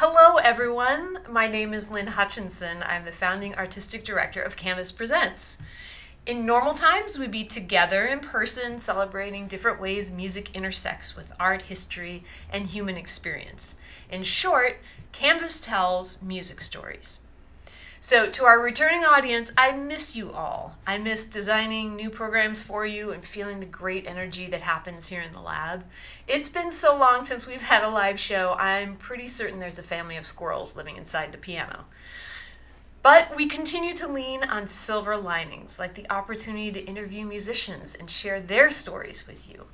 Hello everyone, my name is Lynn Hutchinson. I'm the founding artistic director of Canvas Presents. In normal times, we'd be together in person celebrating different ways music intersects with art, history, and human experience. In short, Canvas tells music stories. So to our returning audience, I miss you all. I miss designing new programs for you and feeling the great energy that happens here in the lab. It's been so long since we've had a live show, I'm pretty certain there's a family of squirrels living inside the piano. But we continue to lean on silver linings, like the opportunity to interview musicians and share their stories with you.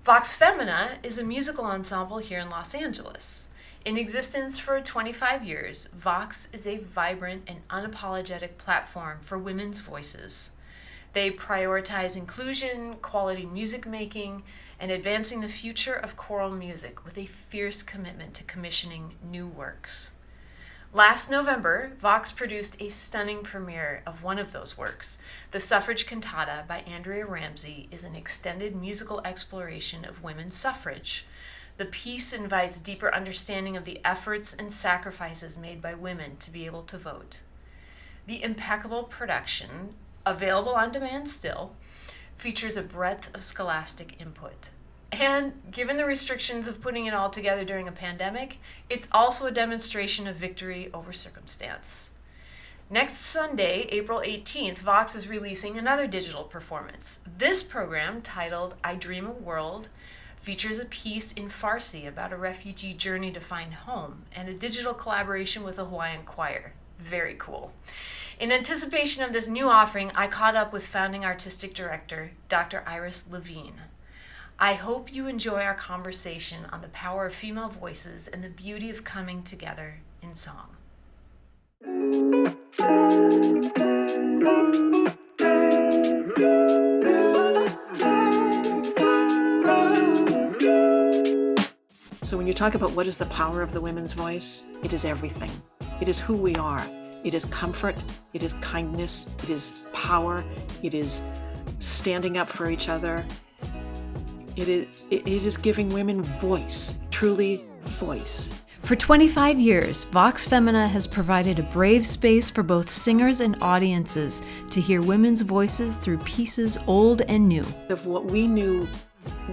Vox Femina is a musical ensemble here in Los Angeles. In existence for 25 years, Vox is a vibrant and unapologetic platform for women's voices. They prioritize inclusion, quality music making, and advancing the future of choral music with a fierce commitment to commissioning new works. Last November, Vox produced a stunning premiere of one of those works. The Suffrage Cantata by Andrea Ramsey is an extended musical exploration of women's suffrage. The piece invites deeper understanding of the efforts and sacrifices made by women to be able to vote. The impeccable production, available on demand still, features a breadth of scholastic input. And given the restrictions of putting it all together during a pandemic, it's also a demonstration of victory over circumstance. Next Sunday, April 18th, Vox is releasing another digital performance. This program, titled I Dream a World, features a piece in Farsi about a refugee journey to find home and a digital collaboration with a Hawaiian choir. Very cool. In anticipation of this new offering, I caught up with founding artistic director, Dr. Iris Levine. I hope you enjoy our conversation on the power of female voices and the beauty of coming together in song. So when you talk about what is the power of the women's voice, it is everything. It is who we are. It is comfort. It is kindness. It is power. It is standing up for each other. It is giving women voice, truly voice. For 25 years, Vox Femina has provided a brave space for both singers and audiences to hear women's voices through pieces old and new. Of what we knew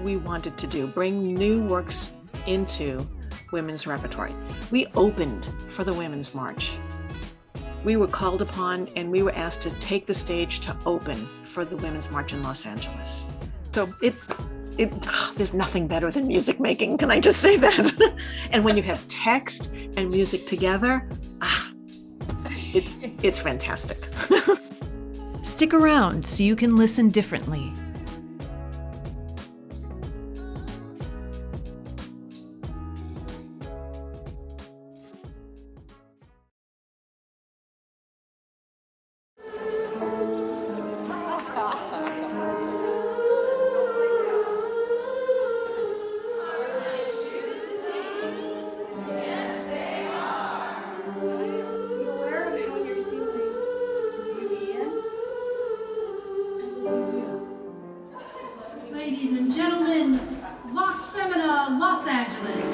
we wanted to do, bring new works into women's repertoire. We opened for the Women's March. We were called upon and we were asked to take the stage to open for the Women's March in Los Angeles. So there's nothing better than music making, can I just say that? And when you have text and music together, it's fantastic. Stick around so you can listen differently. Ladies and gentlemen, Vox Femina, Los Angeles.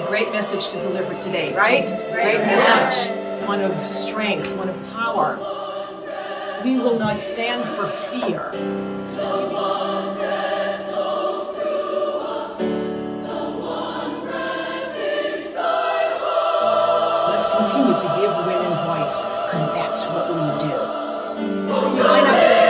Great message to deliver today, right? Great message. One of strength, one of power. We will not stand for fear. continue to give women voice, because that's what we do. You line up, please.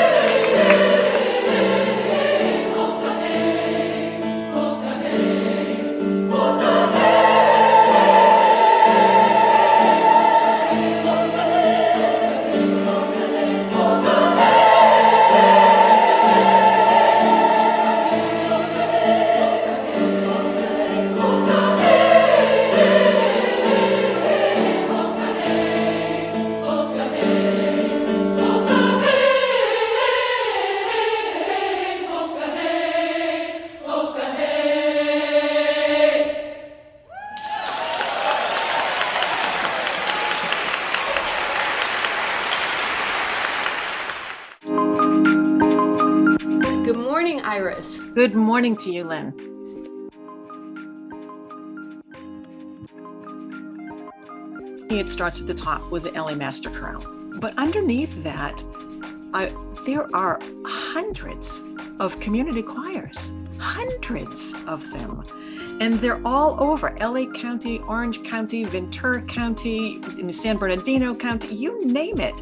Good morning, Iris. Good morning to you, Lynn. It starts at the top with the LA Master Chorale. But underneath that, there are hundreds of community choirs, hundreds of them. And they're all over LA County, Orange County, Ventura County, in San Bernardino County, you name it.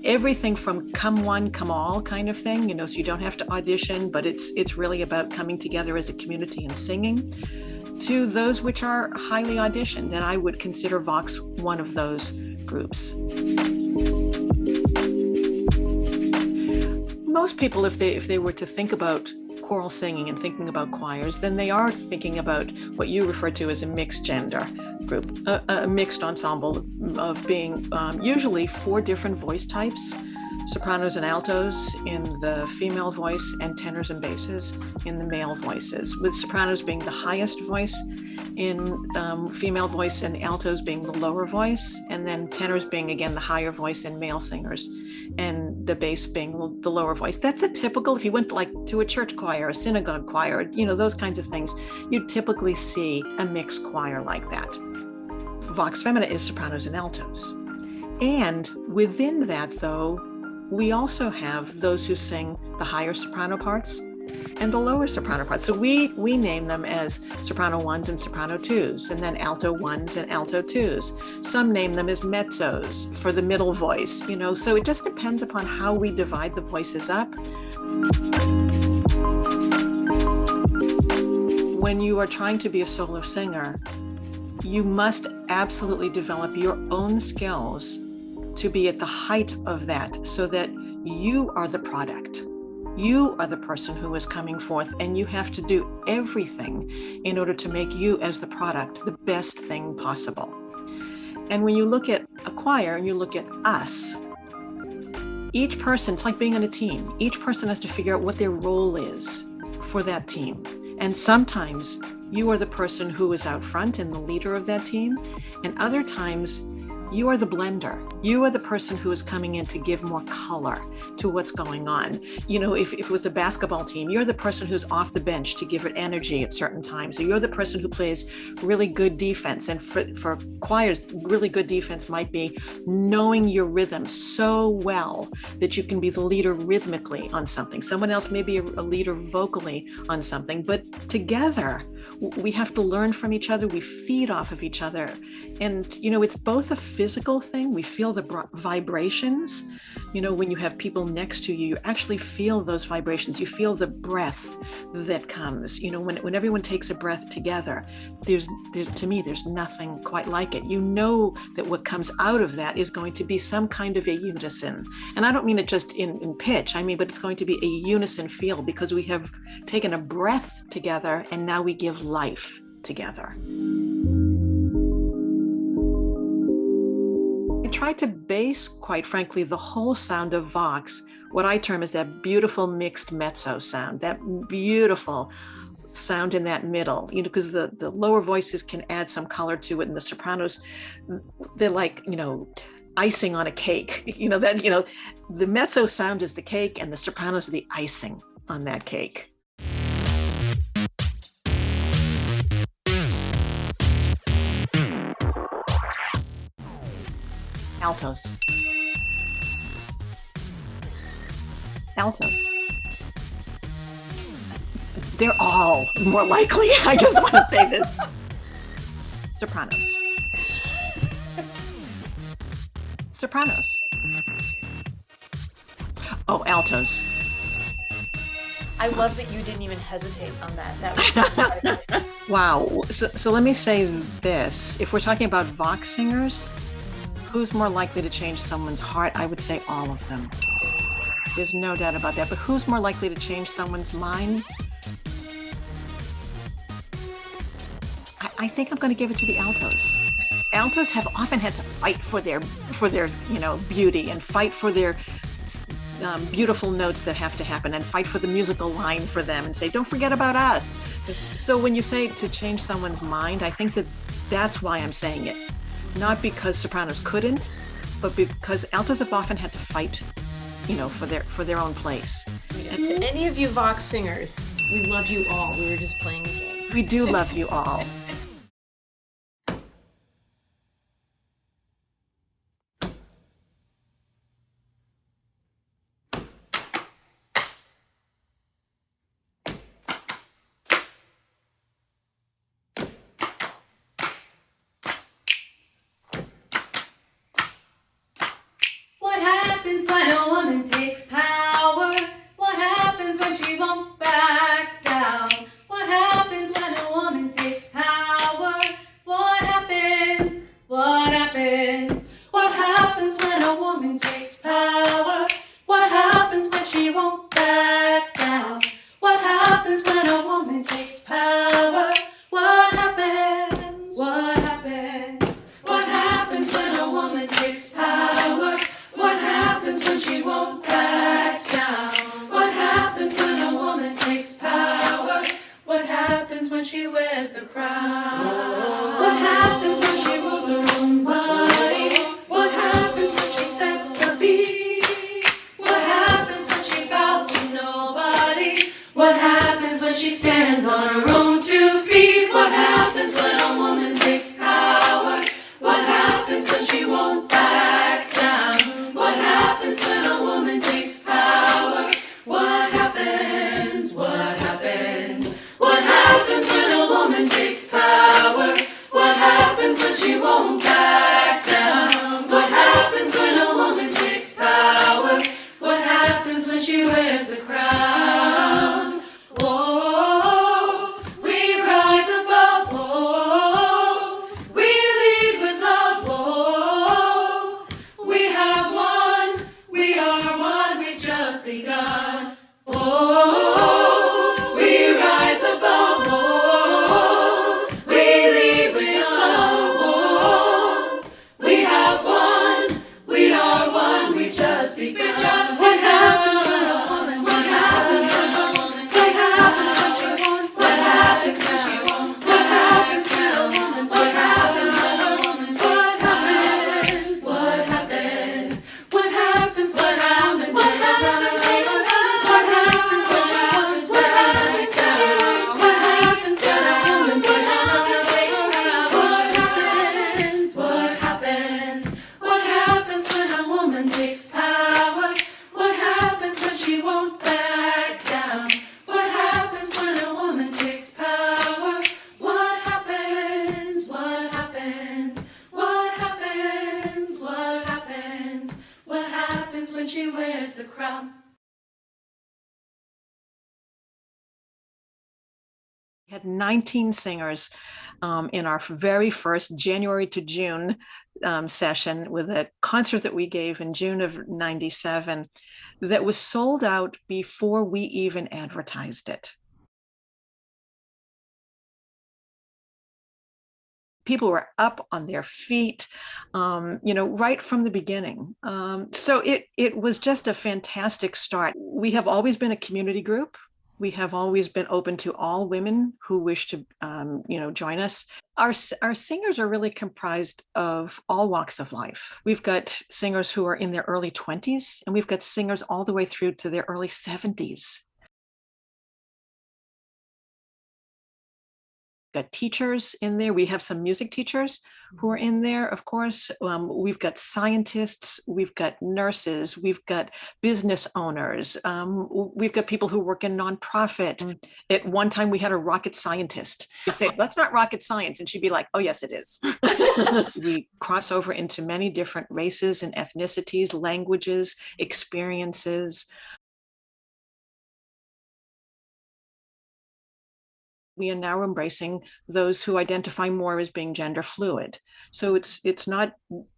Everything from come one, come all kind of thing, so you don't have to audition, but it's really about coming together as a community and singing, to those which are highly auditioned. And I would consider Vox one of those groups. Most people, if they were to think about choral singing and thinking about choirs, then they are thinking about what you refer to as a mixed gender group, a mixed ensemble of being usually 4 different voice types: sopranos and altos in the female voice, and tenors and basses in the male voices, with sopranos being the highest voice in female voice and altos being the lower voice, and then tenors being again the higher voice in male singers, and the bass being the lower voice. That's a typical, if you went to a church choir, a synagogue choir, those kinds of things, you'd typically see a mixed choir like that. Vox Femina is sopranos and altos. And within that, though, we also have those who sing the higher soprano parts and the lower soprano parts. So we name them as soprano 1s and soprano 2s, and then alto 1s and alto 2s. Some name them as mezzos for the middle voice, so it just depends upon how we divide the voices up. When you are trying to be a solo singer, you must absolutely develop your own skills to be at the height of that, so that you are the product. You are the person who is coming forth, and you have to do everything in order to make you as the product the best thing possible. And when you look at a choir and you look at us, each person, it's like being on a team. Each person has to figure out what their role is for that team. And sometimes you are the person who is out front and the leader of that team, and other times you are the blender. You are the person who is coming in to give more color to what's going on. If it was a basketball team, you're the person who's off the bench to give it energy at certain times. So you're the person who plays really good defense. And for choirs, really good defense might be knowing your rhythm so well that you can be the leader rhythmically on something. Someone else may be a leader vocally on something, but together, we have to learn from each other. We feed off of each other. And, it's both a physical thing. We feel the vibrations. When you have people next to you, you actually feel those vibrations. You feel the breath that comes. When everyone takes a breath together, to me, there's nothing quite like it. You know that what comes out of that is going to be some kind of a unison. And I don't mean it just in pitch. But it's going to be a unison feel, because we have taken a breath together and now we give life together. I try to base, quite frankly, the whole sound of Vox, what I term as that beautiful mixed mezzo sound, that beautiful sound in that middle, because the lower voices can add some color to it, and the sopranos, they're like, icing on a cake. The mezzo sound is the cake, and the sopranos are the icing on that cake. Altos. They're all more likely. I just want to say this. Sopranos. Sopranos. Oh, altos. I love that you didn't even hesitate on that. That was Wow. So let me say this. If we're talking about Vox singers, who's more likely to change someone's heart? I would say all of them. There's no doubt about that. But who's more likely to change someone's mind? I think I'm going to give it to the altos. Altos have often had to fight for their beauty, and fight for their beautiful notes that have to happen, and fight for the musical line for them, and say, don't forget about us. So when you say to change someone's mind, I think that's why I'm saying it. Not because sopranos couldn't, but because altos have often had to fight, for their own place. to any of you Vox singers, we love you all. We were just playing a game. We do love you all. What happens when a woman takes power? What happens when she won't back down? What happens when a woman takes power? What happens? What happens? What happens when a woman takes power? What happens when she won't back down? What happens when a woman takes power? What happens? What happens? What happens when a woman takes power? What happens when she won't back down? What happens when a woman takes power? What happens when she wears the crown? What happens when she rules her own body? What happens when she sets the beat? What happens when she bows to nobody? What happens when she stands on her own 2 feet? What happens when a woman takes power? What happens when she won't back down? What happens when a woman takes power? What happens? What happens? What happens when a woman takes power? What happens when she won't back down? What happens when a woman takes power? What happens when she wears the crown? Oh, we rise above. Oh, we lead with love. Oh, we have won. We are one. We've just begun. Oh, we rise above. Oh, we lead with love. Oh, we have won. We are one. We just begun. What happens when a woman? What happens when a woman? What happens when she won't? What happens when she won't? What happens when a woman? What happens when a woman? What happens? What happens? What happens? What happens? What happens? What happens when she won't? What happens when she won't? What happens when a woman? What happens? What happens? What happens when a woman takes power? What happens when she won't back down? What happens when a woman takes power? What happens? What happens? What happens? What happens? What happens when she wears the crown? We had 19 singers in our very first January to June session with a concert that we gave in June of '97 that was sold out before we even advertised it. People were up on their feet, right from the beginning. So it was just a fantastic start. We have always been a community group. We have always been open to all women who wish to, join us. Our singers are really comprised of all walks of life. We've got singers who are in their early 20s, and we've got singers all the way through to their early 70s. got teachers in there. We have some music teachers who are in there, of course. We've got scientists, we've got nurses, we've got business owners, we've got people who work in nonprofit. At one time, we had a rocket scientist. We'd say, "That's not rocket science," and she'd be like, "Oh, yes, it is." We cross over into many different races and ethnicities, languages, experiences. We are now embracing those who identify more as being gender fluid. So it's not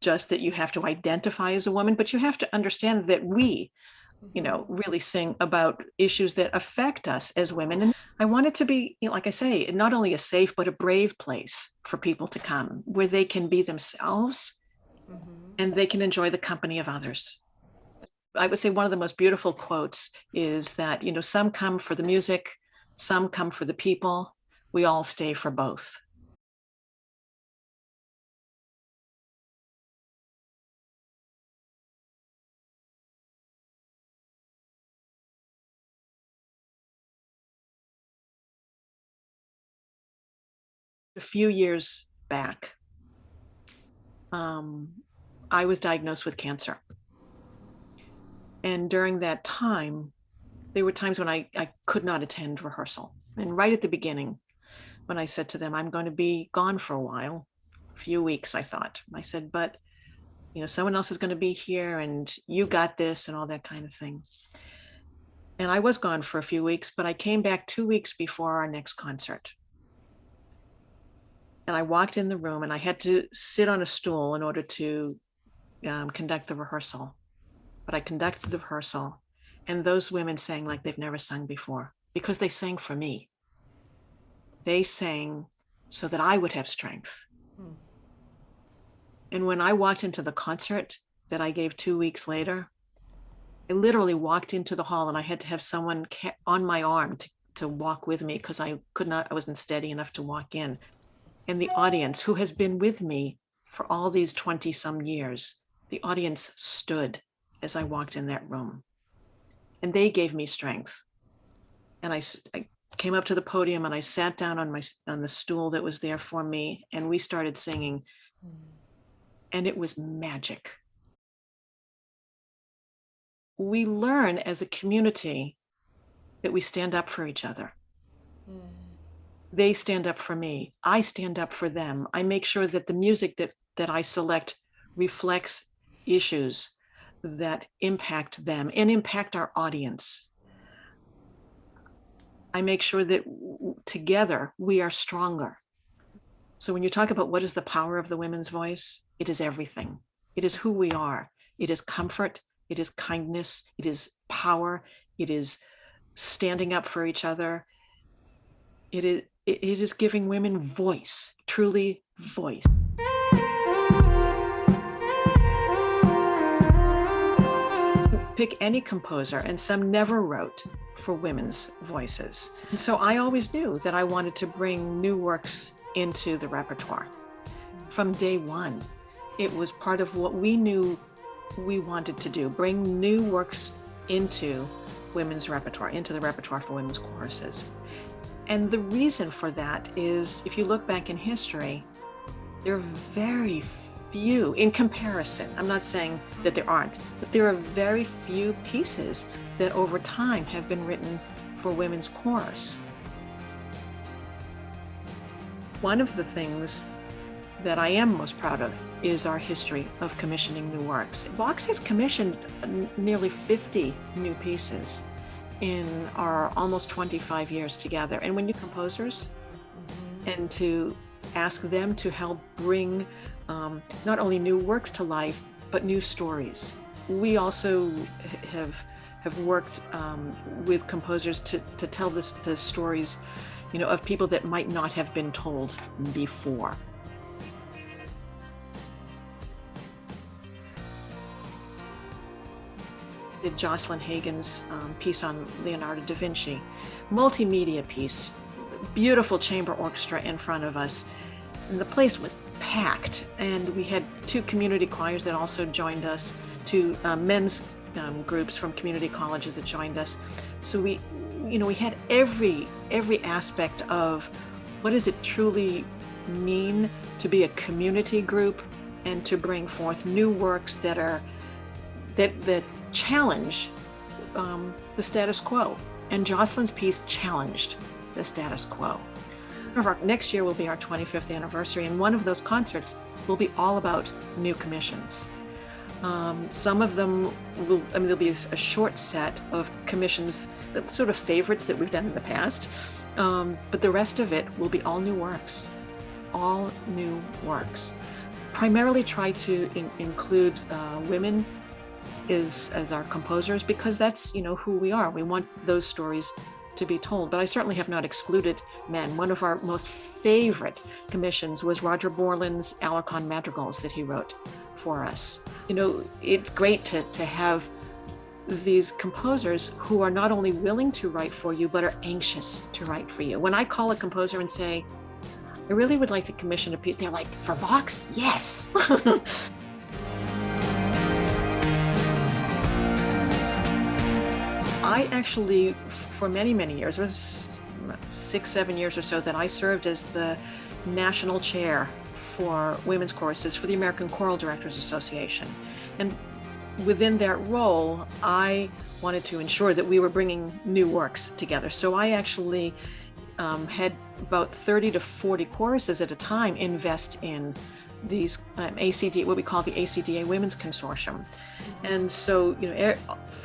just that you have to identify as a woman, but you have to understand that we, really sing about issues that affect us as women. And I want it to be, like I say, not only a safe, but a brave place for people to come where they can be themselves and they can enjoy the company of others. I would say one of the most beautiful quotes is that, some come for the music, some come for the people. We all stay for both. A few years back, I was diagnosed with cancer. And during that time, there were times when I could not attend rehearsal. And right at the beginning, when I said to them, "I'm going to be gone for a while," a few weeks, I thought. I said, "But, someone else is going to be here and you got this," and all that kind of thing. And I was gone for a few weeks, but I came back 2 weeks before our next concert. And I walked in the room and I had to sit on a stool in order to conduct the rehearsal. But I conducted the rehearsal, and those women sang like they've never sung before because they sang for me. They sang so that I would have strength. And when I walked into the concert that I gave 2 weeks later, I literally walked into the hall and I had to have someone on my arm to walk with me because I wasn't steady enough to walk in. And the audience, who has been with me for all these 20 some years, the audience stood as I walked in that room. And they gave me strength. And I came up to the podium and I sat down on the stool that was there for me, and we started singing. And it was magic. We learn as a community that we stand up for each other. They stand up for me. I stand up for them. I make sure that the music that I select reflects issues that impact them and impact our audience. I make sure that together we are stronger. So when you talk about what is the power of the women's voice, it is everything. It is who we are. It is comfort. It is kindness. It is power. It is standing up for each other. It is giving women voice, truly voice. Pick any composer, and some never wrote for women's voices. And so I always knew that I wanted to bring new works into the repertoire. From day one, it was part of what we knew we wanted to do, bring new works into women's repertoire, into the repertoire for women's choruses. And the reason for that is, if you look back in history, there are very few, in comparison, I'm not saying that there aren't, but there are very few pieces that over time have been written for women's chorus. One of the things that I am most proud of is our history of commissioning new works. Vox has commissioned nearly 50 new pieces in our almost 25 years together. And when you composers, and to ask them to help bring not only new works to life, but new stories. We also have worked with composers to tell the stories, of people that might not have been told before. Did Jocelyn Hagen's piece on Leonardo da Vinci, multimedia piece, beautiful chamber orchestra in front of us, and the place was packed. And we had 2 community choirs that also joined us, 2 men's groups from community colleges that joined us. So we had every aspect of what does it truly mean to be a community group and to bring forth new works that challenge the status quo. And Jocelyn's piece challenged the status quo. Next year will be our 25th anniversary, and one of those concerts will be all about new commissions. Some of them there'll be a short set of commissions, sort of favorites that we've done in the past, but the rest of it will be all new works. All new works. Primarily try to include women as our composers, because that's who we are. We want those stories to be told, but I certainly have not excluded men. One of our most favorite commissions was Roger Borland's Alarcon madrigals that he wrote for us. It's great to have these composers who are not only willing to write for you, but are anxious to write for you. When I call a composer and say, I really would like to commission a piece, they're like, for Vox? Yes. I actually, for many, many years, it was 6-7 years or so, that I served as the national chair for women's choruses for the American Choral Directors Association. And within that role, I wanted to ensure that we were bringing new works together. So I actually had about 30 to 40 choruses at a time invest in these ACD, what we call the ACDA Women's Consortium. And so,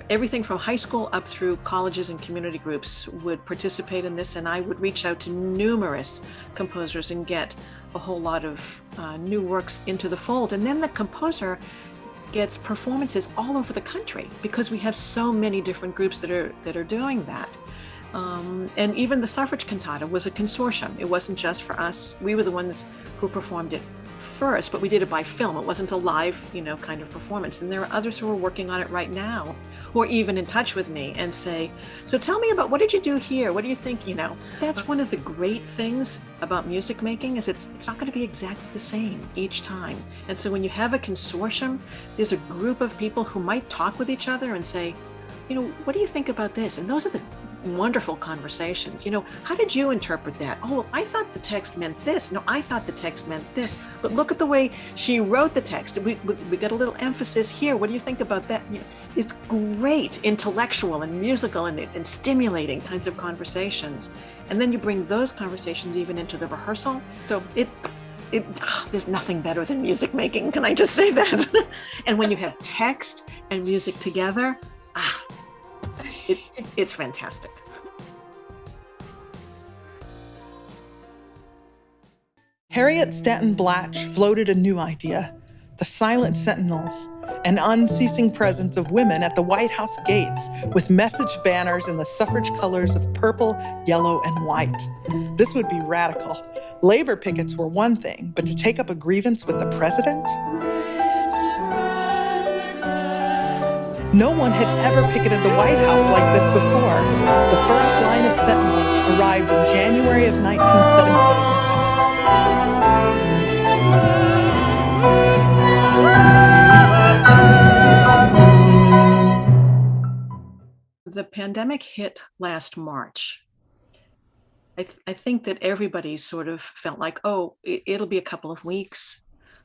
everything from high school up through colleges and community groups would participate in this, and I would reach out to numerous composers and get a whole lot of new works into the fold. And then the composer gets performances all over the country, because we have so many different groups that are doing that. And even the suffrage cantata was a consortium. It wasn't just for us. We were the ones who performed it first, but we did it by film. It wasn't a live, kind of performance. And there are others who are working on it right now, who are even in touch with me and say, so tell me about, what did you do here? What do you think? That's one of the great things about music making, is it's not going to be exactly the same each time. And so when you have a consortium, there's a group of people who might talk with each other and say, what do you think about this? And those are the wonderful conversations. How did you interpret that? Oh, I thought the text meant this. No, I thought the text meant this. But look at the way she wrote the text. We got a little emphasis here. What do you think about that? It's great, intellectual and musical and stimulating kinds of conversations. And then you bring those conversations even into the rehearsal. So there's nothing better than music making. Can I just say that? And when you have text and music together, it's fantastic. Harriet Stanton Blatch floated a new idea: the silent sentinels, an unceasing presence of women at the White House gates with message banners in the suffrage colors of purple, yellow, and white. This would be radical. Labor pickets were one thing, but to take up a grievance with the president? No one had ever picketed the White House like this before. The first line of sentinels arrived in January of 1917. The pandemic hit last March. I think that everybody sort of felt like, it'll be a couple of weeks.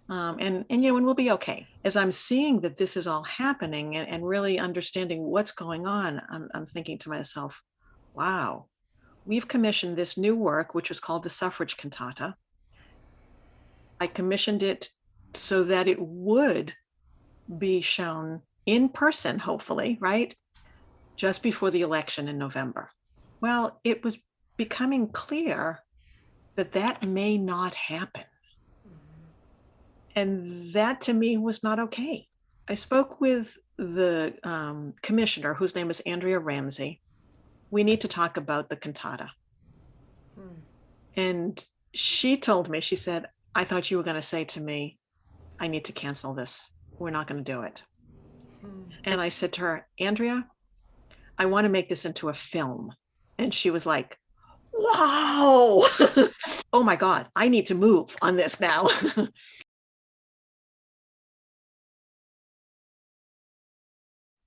And we'll be okay. As I'm seeing that this is all happening and really understanding what's going on, I'm thinking to myself, wow, we've commissioned this new work, which was called the Suffrage Cantata. I commissioned it so that it would be shown in person, hopefully, right? Just before the election in November. Well, it was becoming clear that may not happen. And that to me was not okay. I spoke with the commissioner, whose name is Andrea Ramsey. We need to talk about the cantata. And she told me, she said, I thought you were going to say to me, I need to cancel this. We're not going to do it. And I said to her, Andrea, I want to make this into a film. And she was like, wow. Oh my God, I need to move on this now.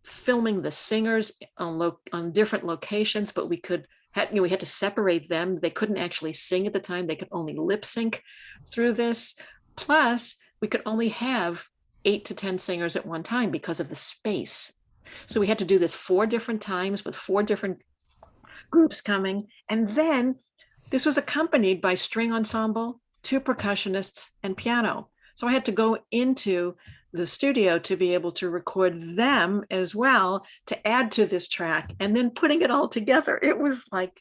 Filming the singers on different locations, but we could we had to separate them. They couldn't actually sing at the time. They could only lip sync through this. Plus, we could only have 8 to 10 singers at one time because of the space. So we had to do this 4 different times with 4 different groups coming. And then this was accompanied by string ensemble, 2 percussionists, and piano. So I had to go into the studio to be able to record them as well to add to this track, and then putting it all together. It was like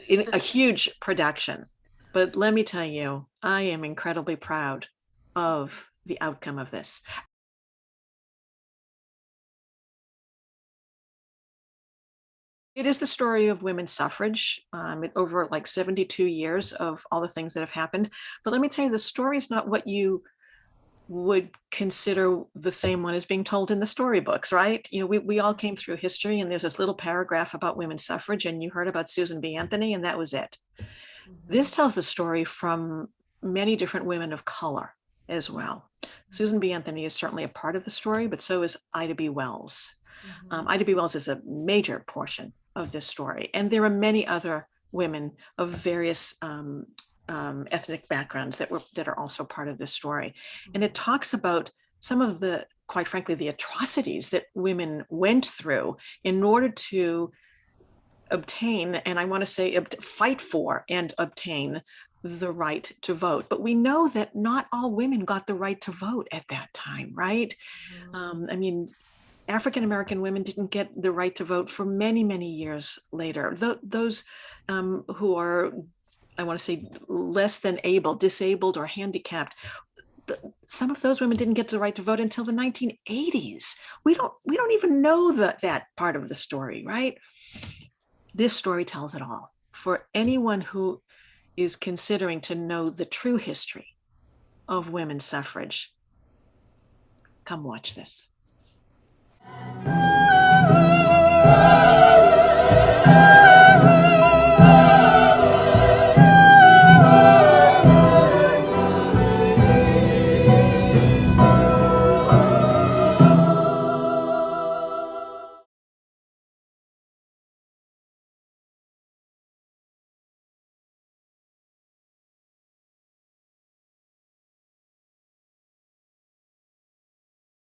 a huge production. But let me tell you, I am incredibly proud of the outcome of this. It is the story of women's suffrage over like 72 years of all the things that have happened. But let me tell you, the story is not what you would consider the same one as being told in the storybooks, right? We all came through history, and there's this little paragraph about women's suffrage, and you heard about Susan B. Anthony, and that was it. This tells the story from many different women of color as well. Susan B. Anthony is certainly a part of the story, but so is Ida B. Wells. Ida B. Wells is a major portion of this story. And there are many other women of various ethnic backgrounds that are also part of this story. And it talks about some of the, quite frankly, the atrocities that women went through in order to obtain, and I want to say fight for and obtain the right to vote. But we know that not all women got the right to vote at that time, right? I mean, African-American women didn't get the right to vote for many, many years later. Those who are, I want to say, less than able, disabled, or handicapped, some of those women didn't get the right to vote until the 1980s. We don't even know that part of the story, right? This story tells it all. For anyone who is considering to know the true history of women's suffrage, come watch this.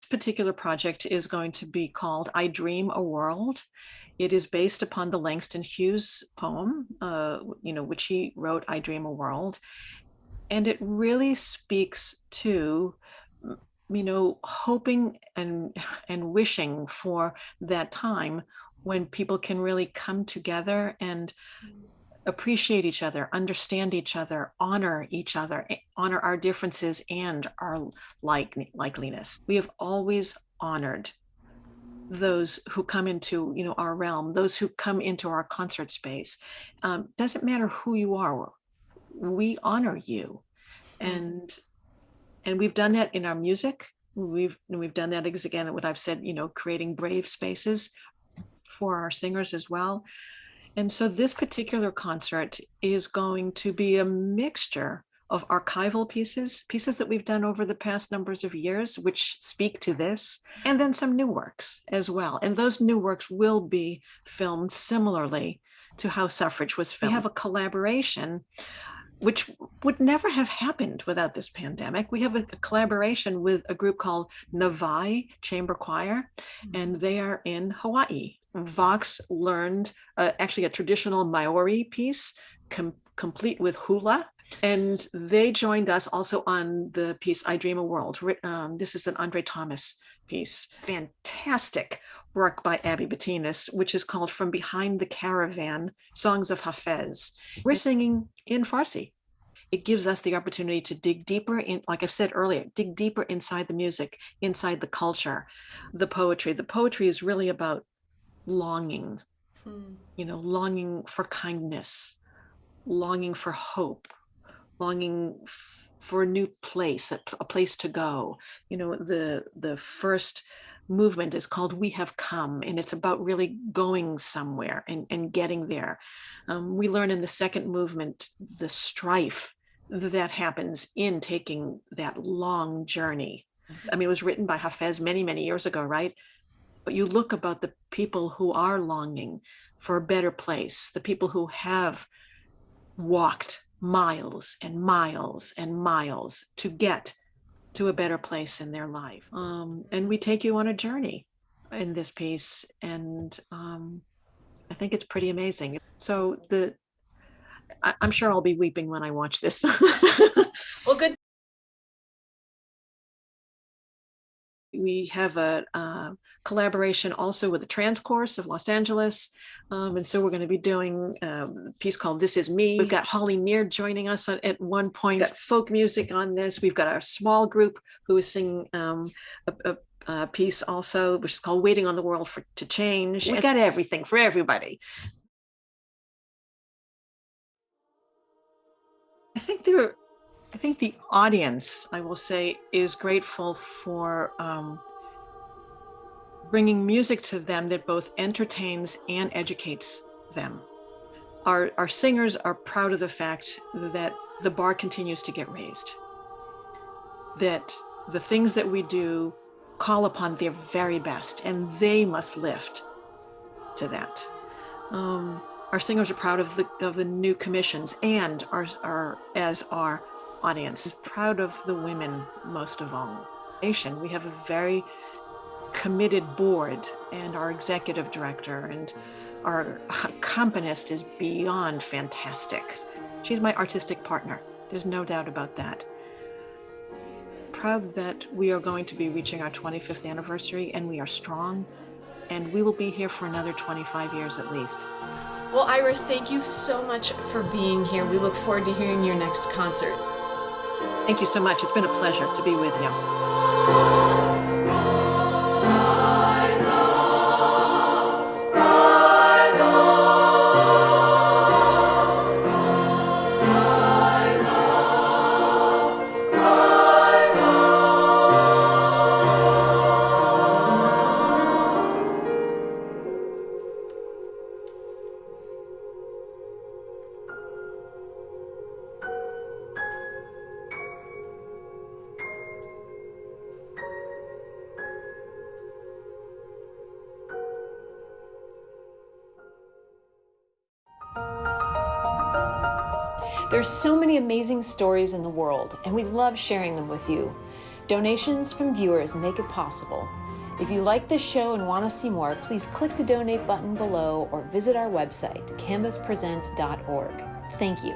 Particular project is going to be called I Dream a World. It is based upon the Langston Hughes poem, which he wrote, I Dream a World. And it really speaks to, hoping and wishing for that time when people can really come together and appreciate each other, understand each other, honor our differences and our likeliness. We have always honored those who come into, our realm, those who come into our concert space. Doesn't matter who you are, we honor you. And we've done that in our music. We've done that, again, what I've said, creating brave spaces for our singers as well. And so this particular concert is going to be a mixture of archival pieces that we've done over the past numbers of years, which speak to this, and then some new works as well. And those new works will be filmed similarly to how suffrage was filmed. We have a collaboration which would never have happened without this pandemic. We have a collaboration with a group called Navai Chamber Choir, and they are in Hawaii. Vox learned actually a traditional Maori piece, complete with hula, and they joined us also on the piece I Dream a World. This is an Andre Thomas piece. Fantastic work by Abby Batinas, which is called From Behind the Caravan, Songs of Hafez. We're singing in Farsi. It gives us the opportunity to dig deeper in, like I've said earlier, dig deeper inside the music, inside the culture, the poetry. The poetry is really about longing, longing for kindness, longing for hope, longing for a new place, a place to go. The first movement is called We Have Come, and it's about really going somewhere and getting there. We learn in the second movement the strife that happens in taking that long journey. I mean, it was written by Hafez many, many years ago, right? But you look about the people who are longing for a better place, the people who have walked miles and miles and miles to get to a better place in their life. And we take you on a journey in this piece, and I think it's pretty amazing. So I'm sure I'll be weeping when I watch this. Well, good. We have a collaboration also with the Trans Course of Los Angeles. And so we're going to be doing a piece called This Is Me. We've got Holly Meir joining us at one point. We've got folk music on this. We've got our small group who is singing a piece also, which is called Waiting on the World to Change. We got everything for everybody. I think the audience, I will say, is grateful for bringing music to them that both entertains and educates them. Our singers are proud of the fact that the bar continues to get raised, that the things that we do call upon their very best, and they must lift to that. Our singers are proud of the new commissions, and as our audience, proud of the women most of all. We have a very committed board, and our executive director and our accompanist is beyond fantastic. She's my artistic partner. There's no doubt about that. Proud that we are going to be reaching our 25th anniversary, and we are strong, and we will be here for another 25 years at least. Well, Iris, thank you so much for being here. We look forward to hearing your next concert. Thank you so much. It's been a pleasure to be with you. There's so many amazing stories in the world, and we love sharing them with you. Donations from viewers make it possible. If you like this show and want to see more, please click the donate button below or visit our website, canvaspresents.org. Thank you.